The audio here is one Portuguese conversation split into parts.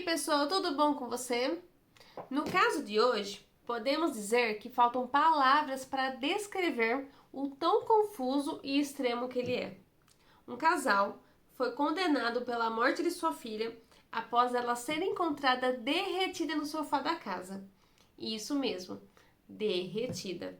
pessoal, tudo bom com você? No caso de hoje, podemos dizer que faltam palavras para descrever o tão confuso e extremo que ele é. Um casal foi condenado pela morte de sua filha após ela ser encontrada derretida no sofá da casa. Isso mesmo, derretida.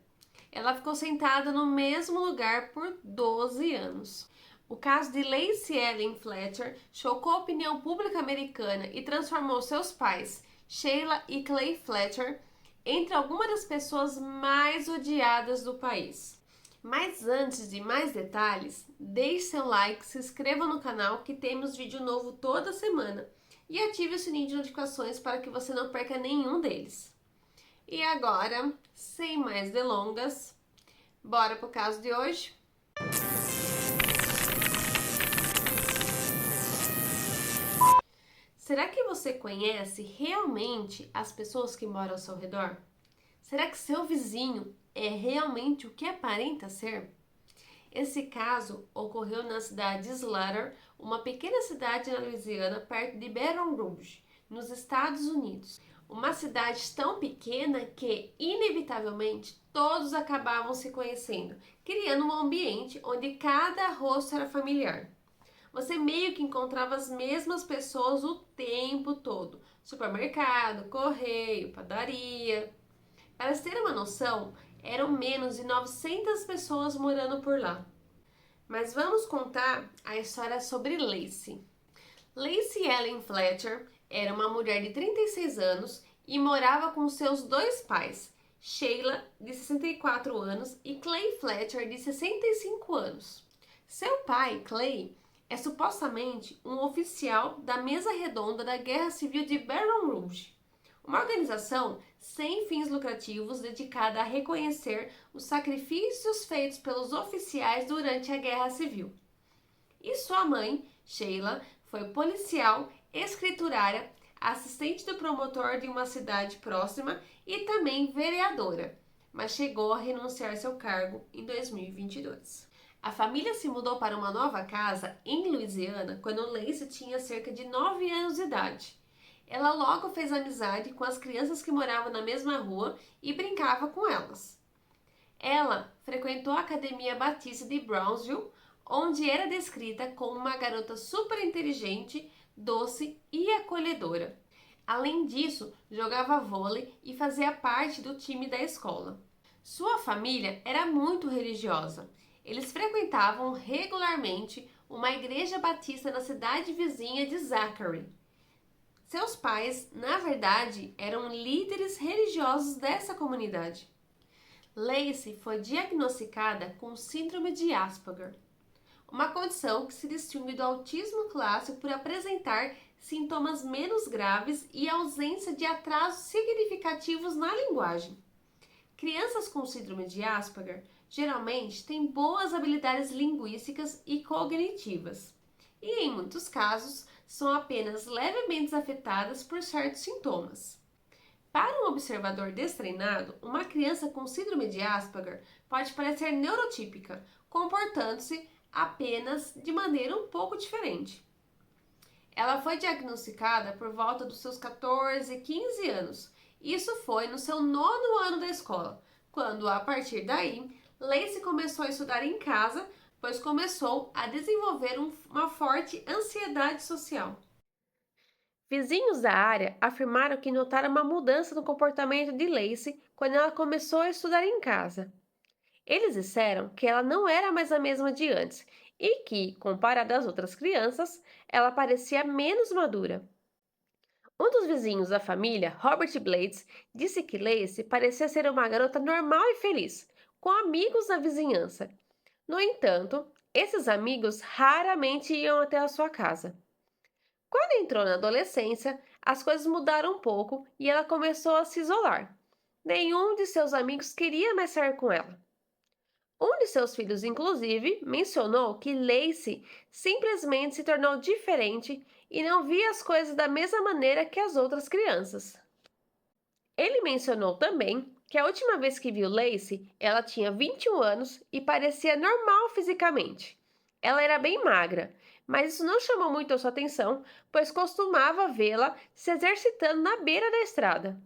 Ela ficou sentada no mesmo lugar por 12 anos. O caso de Lacey Ellen Fletcher chocou a opinião pública americana e transformou seus pais, Sheila e Clay Fletcher, entre algumas das pessoas mais odiadas do país. Mas antes de mais detalhes, deixe seu like, se inscreva no canal que temos vídeo novo toda semana e ative o sininho de notificações para que você não perca nenhum deles. E agora, sem mais delongas, bora pro caso de hoje? Será que você conhece realmente as pessoas que moram ao seu redor? Será que seu vizinho é realmente o que aparenta ser? Esse caso ocorreu na cidade de Slater, uma pequena cidade na Louisiana, perto de Baton Rouge, nos Estados Unidos. Uma cidade tão pequena que, inevitavelmente, todos acabavam se conhecendo, criando um ambiente onde cada rosto era familiar. Você meio que encontrava as mesmas pessoas o tempo todo. Supermercado, correio, padaria. Para se ter uma noção, eram menos de 900 pessoas morando por lá. Mas vamos contar a história sobre Lacey. Lacey Ellen Fletcher era uma mulher de 36 anos e morava com seus dois pais, Sheila, de 64 anos, e Clay Fletcher, de 65 anos. Seu pai, Clay, é supostamente um oficial da Mesa Redonda da Guerra Civil de Baton Rouge, uma organização sem fins lucrativos dedicada a reconhecer os sacrifícios feitos pelos oficiais durante a Guerra Civil. E sua mãe, Sheila, foi policial, escriturária, assistente do promotor de uma cidade próxima e também vereadora, mas chegou a renunciar seu cargo em 2022. A família se mudou para uma nova casa em Louisiana quando Lacey tinha cerca de 9 anos de idade. Ela logo fez amizade com as crianças que moravam na mesma rua e brincava com elas. Ela frequentou a Academia Batista de Brownsville, onde era descrita como uma garota super inteligente, doce e acolhedora. Além disso, jogava vôlei e fazia parte do time da escola. Sua família era muito religiosa. Eles frequentavam regularmente uma igreja batista na cidade vizinha de Zachary. Seus pais, na verdade, eram líderes religiosos dessa comunidade. Lacey foi diagnosticada com síndrome de Asperger, uma condição que se distingue do autismo clássico por apresentar sintomas menos graves e ausência de atrasos significativos na linguagem. Crianças com síndrome de Asperger geralmente têm boas habilidades linguísticas e cognitivas, e em muitos casos são apenas levemente afetadas por certos sintomas. Para um observador destreinado, uma criança com síndrome de Asperger pode parecer neurotípica, comportando-se apenas de maneira um pouco diferente. Ela foi diagnosticada por volta dos seus 14, 15 anos. Isso foi no seu 9º ano da escola, quando, a partir daí, Lacey começou a estudar em casa, pois começou a desenvolver uma forte ansiedade social. Vizinhos da área afirmaram que notaram uma mudança no comportamento de Lacey quando ela começou a estudar em casa. Eles disseram que ela não era mais a mesma de antes e que, comparada às outras crianças, ela parecia menos madura. Um dos vizinhos da família, Robert Blades, disse que Lacey parecia ser uma garota normal e feliz, com amigos na vizinhança. No entanto, esses amigos raramente iam até a sua casa. Quando entrou na adolescência, as coisas mudaram um pouco e ela começou a se isolar. Nenhum de seus amigos queria mais sair com ela. Um de seus filhos, inclusive, mencionou que Lacey simplesmente se tornou diferente e não via as coisas da mesma maneira que as outras crianças. Ele mencionou também que a última vez que viu Lacey, ela tinha 21 anos e parecia normal fisicamente. Ela era bem magra, Mas isso não chamou muito a sua atenção, pois costumava vê-la se exercitando na beira da estrada.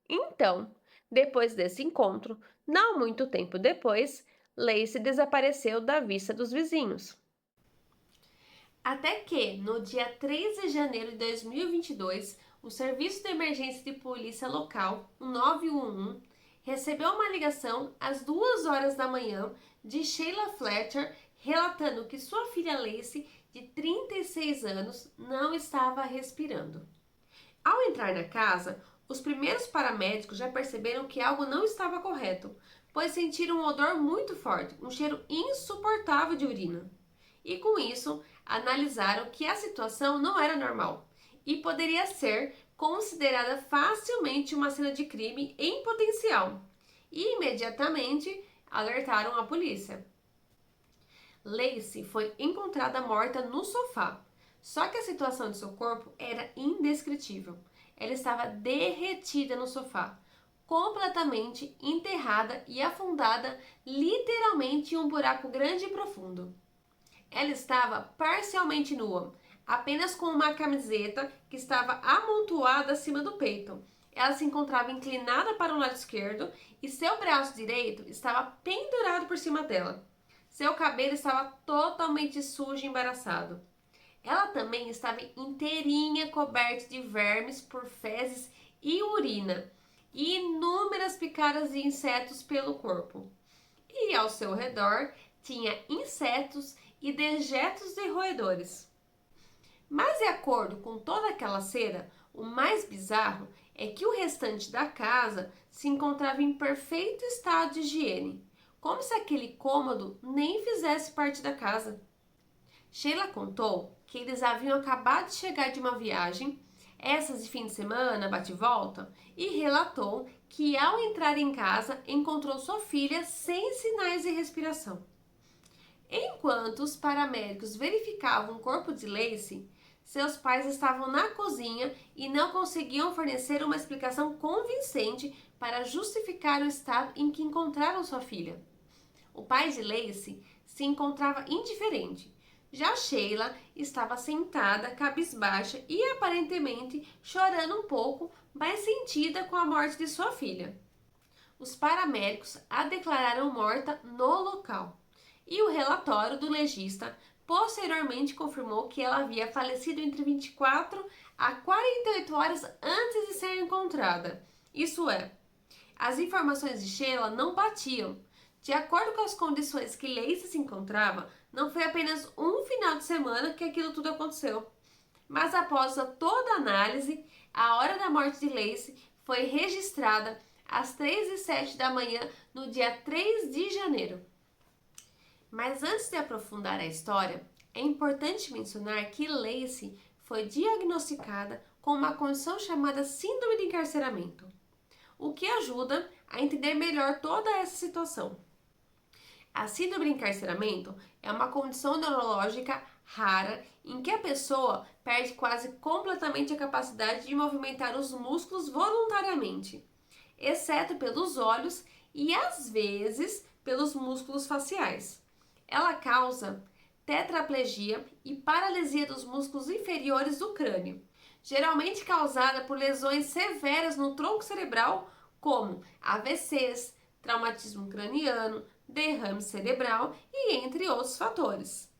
Então, depois desse encontro, não muito tempo depois, Lacey desapareceu da vista dos vizinhos. Até que, no dia 3 de janeiro de 2022, o Serviço de Emergência de Polícia Local, o 911, recebeu uma ligação às 2 horas da manhã de Sheila Fletcher relatando que sua filha Lacey, de 36 anos, não estava respirando. Ao entrar na casa, os primeiros paramédicos já perceberam que algo não estava correto, pois sentiram um odor muito forte, um cheiro insuportável de urina. E com isso, analisaram que a situação não era normal e poderia ser considerada facilmente uma cena de crime em potencial. E imediatamente alertaram a polícia. Lacey foi encontrada morta no sofá. Só que a situação de seu corpo era indescritível. Ela estava derretida no sofá, completamente enterrada e afundada literalmente em um buraco grande e profundo. Ela estava parcialmente nua, apenas com uma camiseta que estava amontoada acima do peito. Ela se encontrava inclinada para o lado esquerdo e seu braço direito estava pendurado por cima dela. Seu cabelo estava totalmente sujo e embaraçado. Ela também estava inteirinha coberta de vermes por fezes e urina, e inúmeras picadas de insetos pelo corpo. E ao seu redor tinha insetos e dejetos de roedores. Mas de acordo com toda aquela cera, o mais bizarro é que o restante da casa se encontrava em perfeito estado de higiene, como se aquele cômodo nem fizesse parte da casa. Sheila contou que eles haviam acabado de chegar de uma viagem, essas de fim de semana, bate e volta, e relatou que ao entrar em casa encontrou sua filha sem sinais de respiração. Enquanto os paramédicos verificavam o corpo de Lacey, seus pais estavam na cozinha e não conseguiam fornecer uma explicação convincente para justificar o estado em que encontraram sua filha. O pai de Lacey se encontrava indiferente. Já Sheila estava sentada, cabisbaixa e aparentemente chorando um pouco, mas sentida com a morte de sua filha. Os paramédicos a declararam morta no local. E o relatório do legista posteriormente confirmou que ela havia falecido entre 24 a 48 horas antes de ser encontrada. Isso é, as informações de Sheila não batiam. De acordo com as condições que Lacey se encontrava, não foi apenas um final de semana que aquilo tudo aconteceu. Mas após toda a análise, a hora da morte de Lacey foi registrada às 3h07 da manhã no dia 3 de janeiro. Mas antes de aprofundar a história, é importante mencionar que Lacey foi diagnosticada com uma condição chamada Síndrome de Encarceramento, o que ajuda a entender melhor toda essa situação. A síndrome de encarceramento é uma condição neurológica rara em que a pessoa perde quase completamente a capacidade de movimentar os músculos voluntariamente, exceto pelos olhos e às vezes pelos músculos faciais. Ela causa tetraplegia e paralisia dos músculos inferiores do crânio, geralmente causada por lesões severas no tronco cerebral, como AVCs, traumatismo craniano, derrame cerebral e entre outros fatores.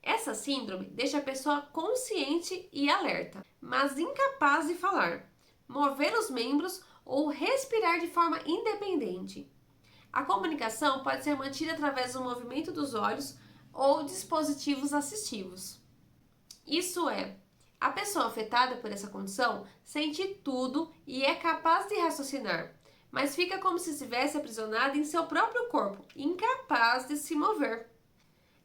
Essa síndrome deixa a pessoa consciente e alerta, mas incapaz de falar, mover os membros ou respirar de forma independente. A comunicação pode ser mantida através do movimento dos olhos ou dispositivos assistivos. Isso é, a pessoa afetada por essa condição sente tudo e é capaz de raciocinar, mas fica como se estivesse aprisionada em seu próprio corpo, incapaz de se mover.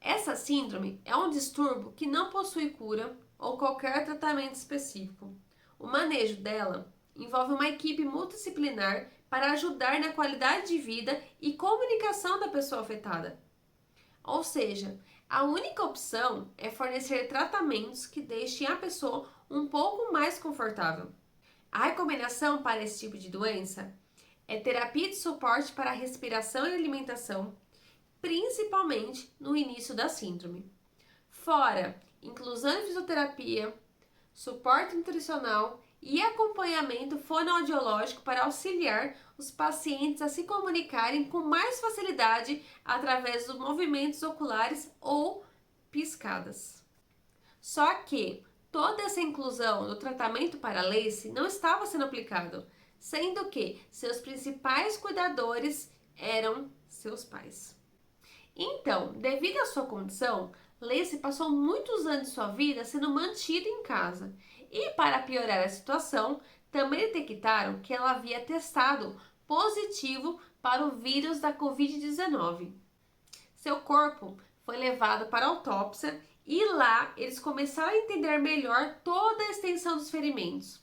Essa síndrome é um distúrbio que não possui cura ou qualquer tratamento específico. O manejo dela envolve uma equipe multidisciplinar para ajudar na qualidade de vida e comunicação da pessoa afetada. Ou seja, a única opção é fornecer tratamentos que deixem a pessoa um pouco mais confortável. A recomendação para esse tipo de doença é terapia de suporte para a respiração e alimentação, principalmente no início da síndrome. Fora inclusão em fisioterapia, suporte nutricional e acompanhamento fonoaudiológico para auxiliar os pacientes a se comunicarem com mais facilidade através dos movimentos oculares ou piscadas. Só que toda essa inclusão no tratamento para Lacey não estava sendo aplicado, sendo que seus principais cuidadores eram seus pais. Então, devido à sua condição, Lacey passou muitos anos de sua vida sendo mantida em casa. E para piorar a situação, também detectaram que ela havia testado positivo para o vírus da Covid-19. Seu corpo foi levado para a autópsia e lá eles começaram a entender melhor toda a extensão dos ferimentos.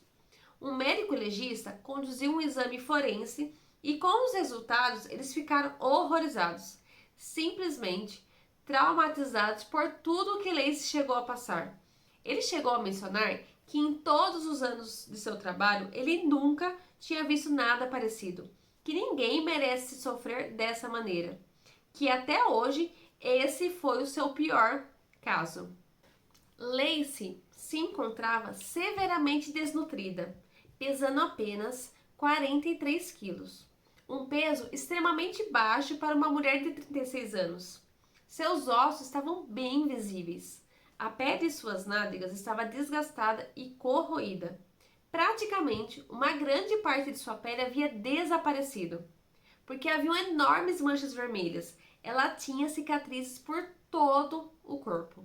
Um médico legista conduziu um exame forense e com os resultados eles ficaram horrorizados, simplesmente traumatizados por tudo o que Lacey chegou a passar. Ele chegou a mencionar que em todos os anos de seu trabalho ele nunca tinha visto nada parecido, que ninguém merece sofrer dessa maneira, que até hoje esse foi o seu pior caso. Lacey se encontrava severamente desnutrida, pesando apenas 43 quilos, um peso extremamente baixo para uma mulher de 36 anos. Seus ossos estavam bem visíveis. A pele de suas nádegas estava desgastada e corroída. Praticamente, uma grande parte de sua pele havia desaparecido, porque haviam enormes manchas vermelhas. Ela tinha cicatrizes por todo o corpo.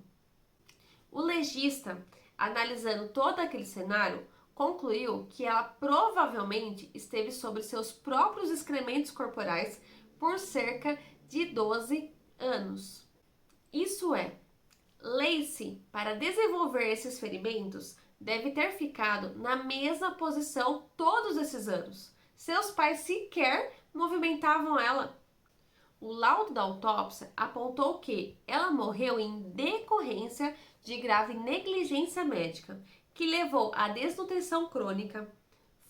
O legista, analisando todo aquele cenário, concluiu que ela provavelmente esteve sobre seus próprios excrementos corporais por cerca de 12 anos. Isso é, Lacey, para desenvolver esses ferimentos, deve ter ficado na mesma posição todos esses anos. Seus pais sequer movimentavam ela. O laudo da autópsia apontou que ela morreu em decorrência de grave negligência médica, que levou à desnutrição crônica,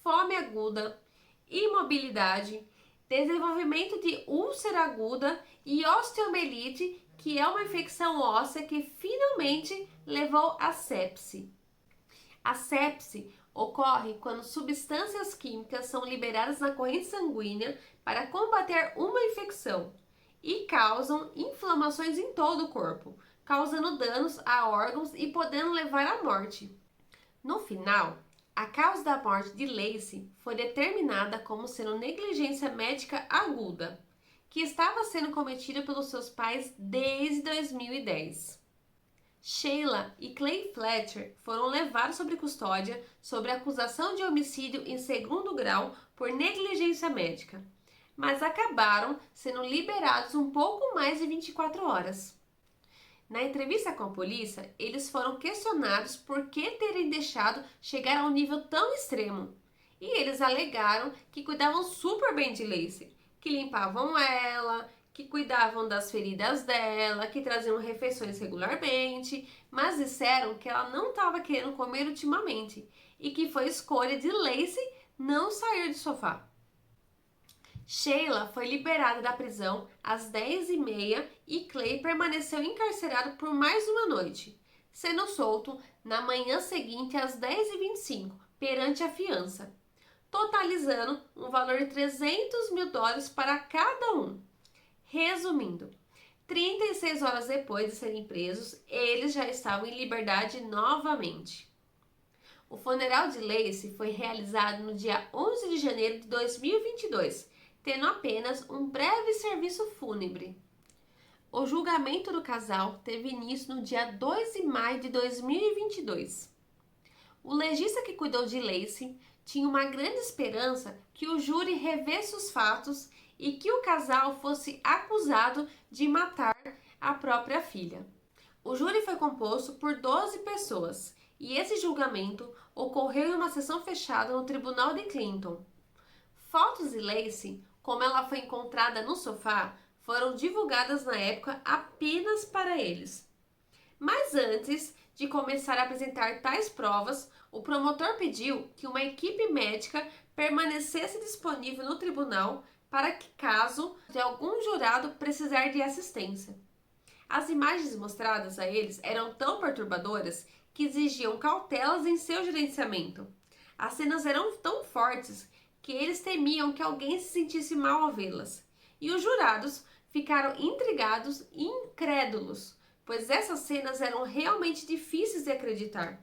fome aguda, imobilidade, desenvolvimento de úlcera aguda e osteomielite, que é uma infecção óssea que finalmente levou à sepse. A sepse ocorre quando substâncias químicas são liberadas na corrente sanguínea para combater uma infecção e causam inflamações em todo o corpo, causando danos a órgãos e podendo levar à morte. No final, a causa da morte de Lacey foi determinada como sendo negligência médica aguda, que estava sendo cometida pelos seus pais desde 2010. Sheila e Clay Fletcher foram levados sob custódia sob acusação de homicídio em segundo grau por negligência médica, mas acabaram sendo liberados um pouco mais de 24 horas. Na entrevista com a polícia, eles foram questionados por que terem deixado chegar a um nível tão extremo. E eles alegaram que cuidavam super bem de Lacey, que limpavam ela, que cuidavam das feridas dela, que traziam refeições regularmente, mas disseram que ela não estava querendo comer ultimamente e que foi escolha de Lacey não sair do sofá. Sheila foi liberada da prisão às 10h30 e Clay permaneceu encarcerado por mais uma noite, sendo solto na manhã seguinte às 10h25 perante a fiança, totalizando um valor de $300 mil para cada um. Resumindo, 36 horas depois de serem presos, eles já estavam em liberdade novamente. O funeral de Lacey foi realizado no dia 11 de janeiro de 2022, tendo apenas um breve serviço fúnebre. O julgamento do casal teve início no dia 2 de maio de 2022. O legista que cuidou de Lacey tinha uma grande esperança que o júri revesse os fatos e que o casal fosse acusado de matar a própria filha. O júri foi composto por 12 pessoas e esse julgamento ocorreu em uma sessão fechada no Tribunal de Clinton. Fotos de Lacey, como ela foi encontrada no sofá, foram divulgadas na época apenas para eles. Mas antes de começar a apresentar tais provas, o promotor pediu que uma equipe médica permanecesse disponível no tribunal para que, caso de algum jurado precisar de assistência. As imagens mostradas a eles eram tão perturbadoras que exigiam cautelas em seu gerenciamento. As cenas eram tão fortes que eles temiam que alguém se sentisse mal ao vê-las. E os jurados ficaram intrigados e incrédulos, pois essas cenas eram realmente difíceis de acreditar.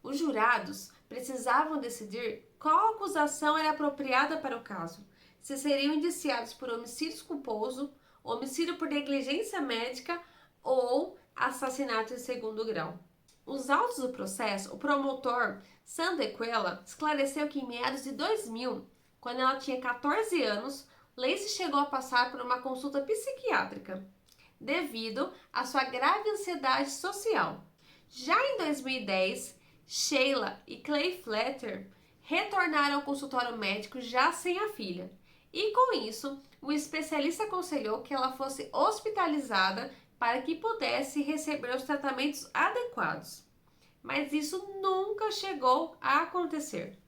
Os jurados precisavam decidir qual acusação era apropriada para o caso, se seriam indiciados por homicídio culposo, homicídio por negligência médica ou assassinato em segundo grau. Os autos do processo, o promotor Sandequela esclareceu que em meados de 2000, quando ela tinha 14 anos, Lacey chegou a passar por uma consulta psiquiátrica, devido à sua grave ansiedade social. Já em 2010, Sheila e Clay Fletcher retornaram ao consultório médico já sem a filha. E com isso, o especialista aconselhou que ela fosse hospitalizada para que pudesse receber os tratamentos adequados. Mas isso nunca chegou a acontecer.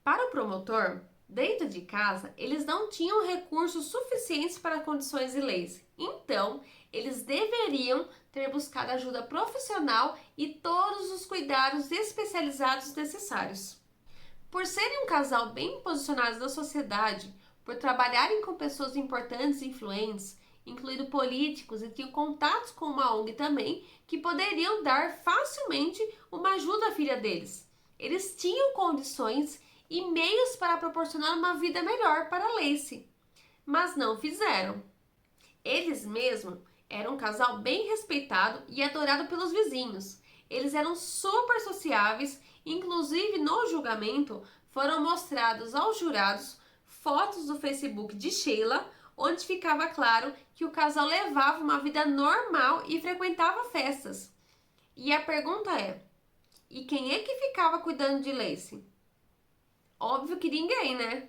Para o promotor, dentro de casa, eles não tinham recursos suficientes para condições de Lacey. Então, eles deveriam ter buscado ajuda profissional e todos os cuidados especializados necessários. Por serem um casal bem posicionado na sociedade, por trabalharem com pessoas importantes e influentes, incluindo políticos, e tinham contatos com uma ONG também, que poderiam dar facilmente uma ajuda à filha deles. Eles tinham condições e meios para proporcionar uma vida melhor para Lacey, mas não fizeram. Eles mesmos eram um casal bem respeitado e adorado pelos vizinhos. Eles eram super sociáveis, inclusive no julgamento foram mostrados aos jurados fotos do Facebook de Sheila, onde ficava claro que o casal levava uma vida normal e frequentava festas. E a pergunta é: e quem é que ficava cuidando de Lacey? Óbvio que ninguém, né?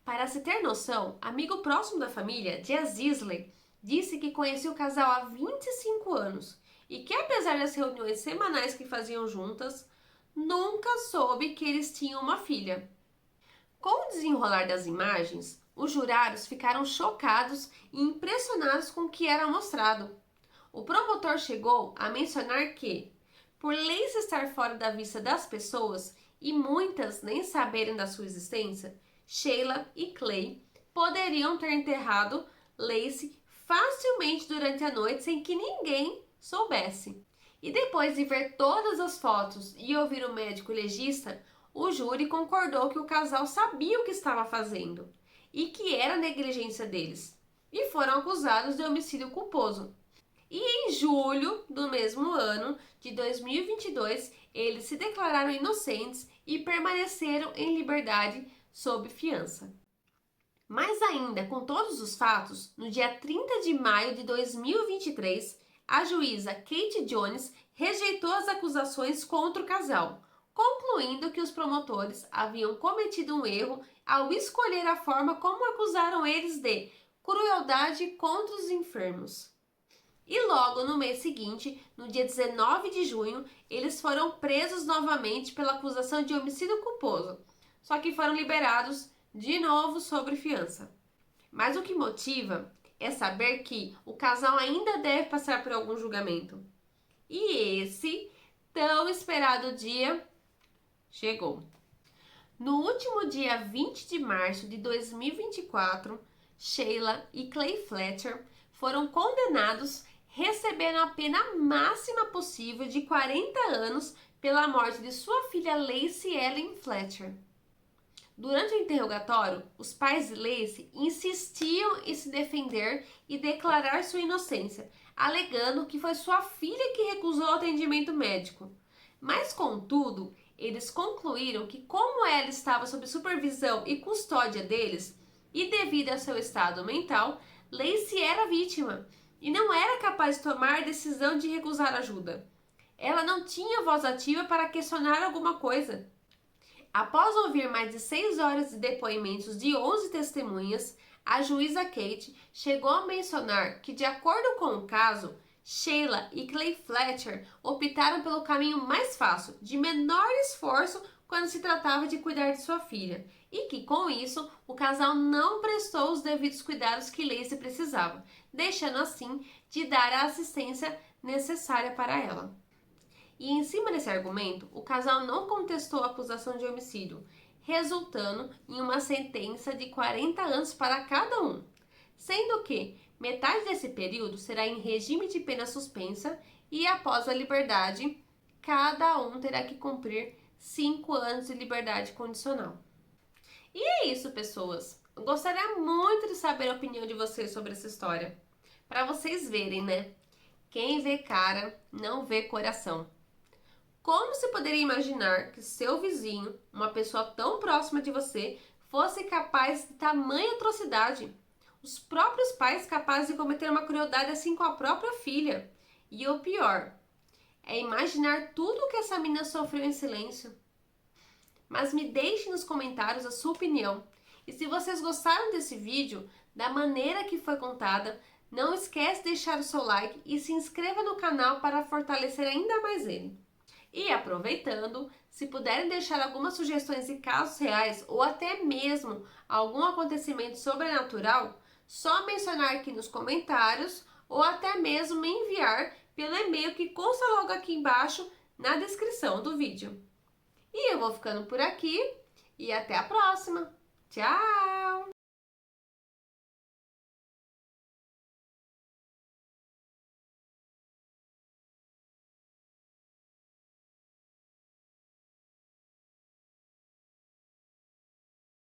Para se ter noção, amigo próximo da família, Jazz Isley, disse que conhecia o casal há 25 anos e que, apesar das reuniões semanais que faziam juntas, nunca soube que eles tinham uma filha. Com o desenrolar das imagens, os jurados ficaram chocados e impressionados com o que era mostrado. O promotor chegou a mencionar que, por Lacey estar fora da vista das pessoas e muitas nem saberem da sua existência, Sheila e Clay poderiam ter enterrado Lacey facilmente durante a noite sem que ninguém soubesse. E depois de ver todas as fotos e ouvir o médico legista, o júri concordou que o casal sabia o que estava fazendo e que era negligência deles, e foram acusados de homicídio culposo. E em julho do mesmo ano, de 2022, eles se declararam inocentes e permaneceram em liberdade sob fiança. Mais ainda, com todos os fatos, no dia 30 de maio de 2023, a juíza Kate Jones rejeitou as acusações contra o casal, concluindo que os promotores haviam cometido um erro ao escolher a forma como acusaram eles de crueldade contra os enfermos. E logo no mês seguinte, no dia 19 de junho, eles foram presos novamente pela acusação de homicídio culposo, só que foram liberados de novo sob fiança. Mas o que motiva é saber que o casal ainda deve passar por algum julgamento. E esse tão esperado dia chegou. No último dia 20 de março de 2024, Sheila e Clay Fletcher foram condenados, recebendo a pena máxima possível de 40 anos pela morte de sua filha Lacey Ellen Fletcher. Durante o interrogatório, os pais de Lacey insistiam em se defender e declarar sua inocência, alegando que foi sua filha que recusou o atendimento médico. Mas, contudo, eles concluíram que, como ela estava sob supervisão e custódia deles, e devido ao seu estado mental, Lacey era vítima e não era capaz de tomar a decisão de recusar ajuda. Ela não tinha voz ativa para questionar alguma coisa. Após ouvir mais de 6 horas de depoimentos de 11 testemunhas, a juíza Kate chegou a mencionar que, de acordo com o caso, Sheila e Clay Fletcher optaram pelo caminho mais fácil, de menor esforço, quando se tratava de cuidar de sua filha, e que com isso o casal não prestou os devidos cuidados que Lacey precisava, deixando assim de dar a assistência necessária para ela. E em cima desse argumento, o casal não contestou a acusação de homicídio, resultando em uma sentença de 40 anos para cada um, sendo que metade desse período será em regime de pena suspensa e após a liberdade, cada um terá que cumprir 5 anos de liberdade condicional. E é isso, pessoas. Eu gostaria muito de saber a opinião de vocês sobre essa história. Para vocês verem, né? Quem vê cara não vê coração. Como você poderia imaginar que seu vizinho, uma pessoa tão próxima de você, fosse capaz de tamanha atrocidade? Os próprios pais capazes de cometer uma crueldade assim com a própria filha. E o pior é imaginar tudo o que essa menina sofreu em silêncio. Mas me deixe nos comentários a sua opinião. E se vocês gostaram desse vídeo, da maneira que foi contada, não esquece de deixar o seu like e se inscreva no canal para fortalecer ainda mais ele. E aproveitando, se puderem deixar algumas sugestões de casos reais ou até mesmo algum acontecimento sobrenatural, só mencionar aqui nos comentários ou até mesmo me enviar pelo e-mail que consta logo aqui embaixo na descrição do vídeo. E eu vou ficando por aqui e até a próxima. Tchau!